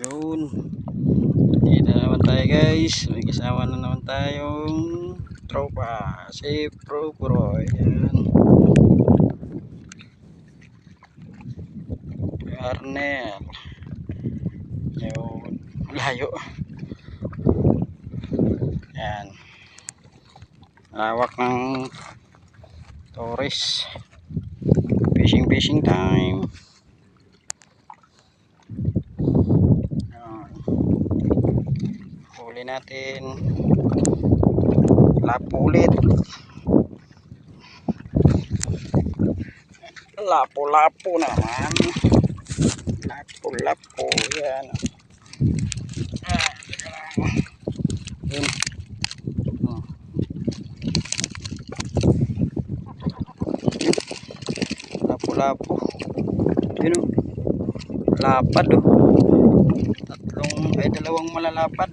Yun. Dito na naman tayo guys. May kasama na naman tayong tropa. Si Pro. Yan. Arnel. Yun. Malayo. Yan. Lawak ng Torres. Fishing time. Huli natin lapulit, lapo naman, lapo yan. Yun. Lapo yun o, lapad o, dalawang malalapad.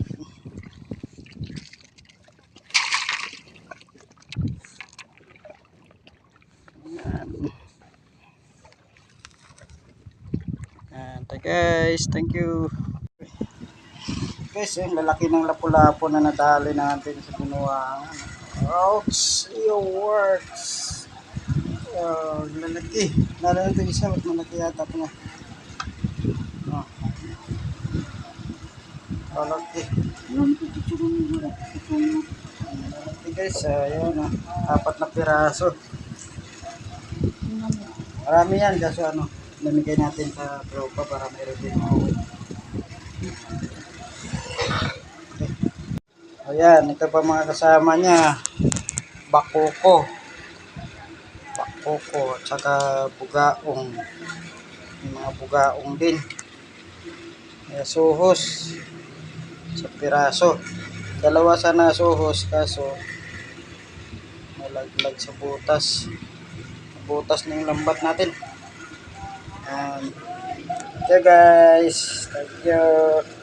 Guys, thank you guys. Yung lalaki ng lapu-lapo na nadali natin sa Bunuangan. Ouch, your works. Lalaki ito isa, ba't malaki yata ito na. Lalaki guys. Ayun, 4 na piraso. Marami yan kaso namigay natin sa tropa para meron din ako. Ayan, ito pa mga kasama niya. Bakoko at saka bugaong. Yung mga bugaong din. Suhos sa piraso. Dalawa sana suhos kaso nalaglag sa butas. Butas ng lambat natin. Okay guys, thank you.